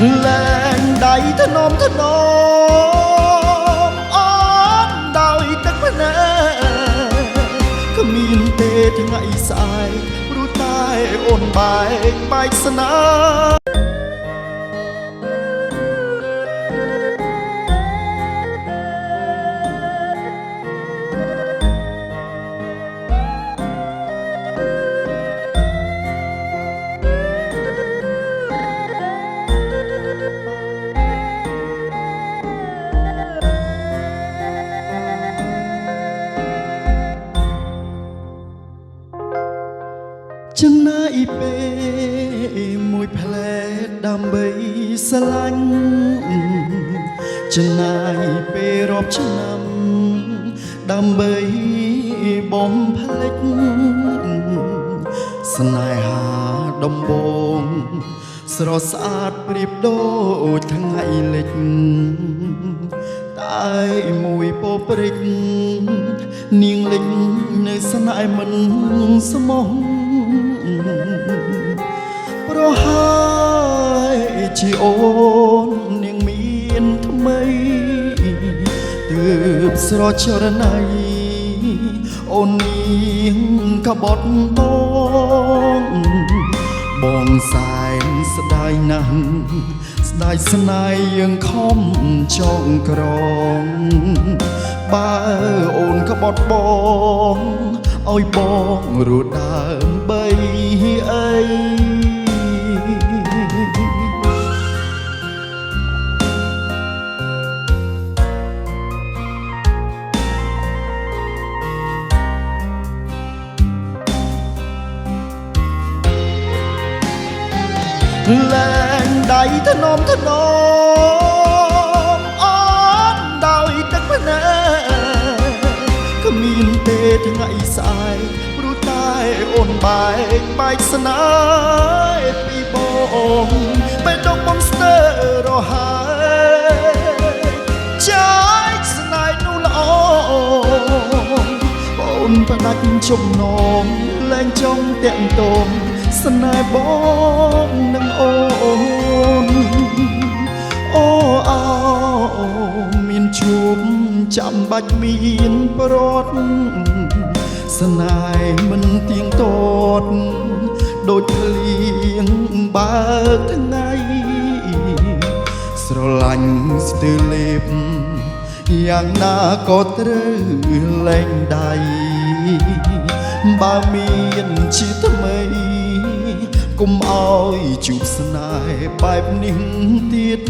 lên đáy thân ôm ôm đôi tất nèก็มีนเตทั้งไงสายรู้ตายโอนบายไปสนาចំណាយពេលមួយផ្លែដើម្បីស្រឡាញ់ចំណាយពេលរាប់ឆ្នាំដើម្បីបំភ្លេចស្នេហាដំបងស្រស់ស្អាតប្រៀបដូចថ្ងៃលិចតែមួយពោព្រិចនាងលិចនៅស្នេហ៍មិនស្មោះប្រហើយជាអូននាងមានថ្មីទើបស្រចរណៃអូននាងក៏បត់បងសែនស្ដាយណាស់ស្ដាយស្នេហ៍យើងខំចងក្រងបើអូនក៏បត់បងឲ្យបងរស់ដើម្បីអីលែងដៃធ្នមអូនដោយទឹកភ្នែកក៏មានទេថ្ងៃស្អែកព្រោះតែអូនបែកស្នេហ៍ពីបងបេះដូងបងស្ទើររហើយចាយស្នេហ៍នោះល្អបងផ្ដាច់ចំណងលែងចង់តាក់ទងស្នេហ៍បងនឹងអូនអូមានជួបចាំបាច់មានប្រត់ស្នេហ៍មិនទៀងទាត់ដូចភ្លៀងបើកថ្ងៃស្រឡាញ់ស្ទើរលេបយ៉ាងណាក៏ត្រូវលែងដៃបើមានជាថ្មីកុំអោយជួបស្នេហ៍បែបនេះទៀត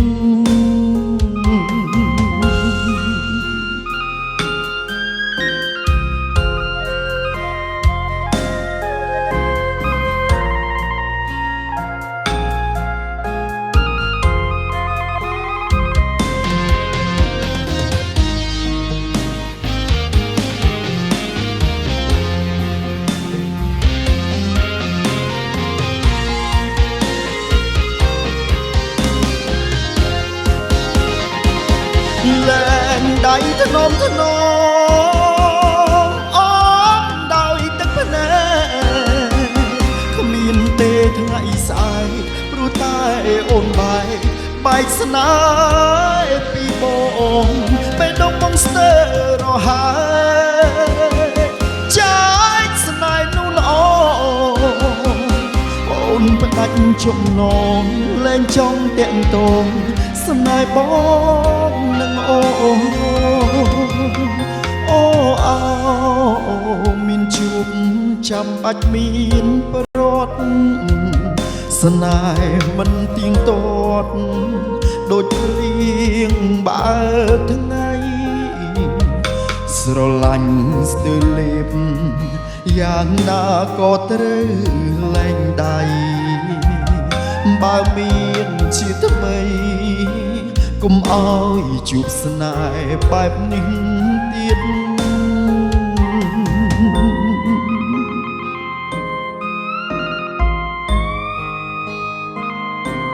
លែងដៃធ្នមអូនដោយទឹកភ្នែកគ្មានទេថ្ងៃស្អែកព្រោះតែអូនបែកស្នេហ៍ពីបងបេះដូងបងស្ទើររហើយចាយស្នេហ៍នោះល្អអូនផ្ដាច់ចំណងលែងចង់តាក់ទងស្នេហ៍បងនឹងអូមានជួបចាំបាច់មានប្រត់ស្នេហ៍មិនទៀងទាត់ដូចភ្លៀងបើកថ្ងៃស្រឡាញ់ស្ទើរលេបយ៉ាងណាក៏ត្រូវលែងដៃបើមានជាថ្មីកុំអោយជួបស្នេហ៍បែបនេះទៀត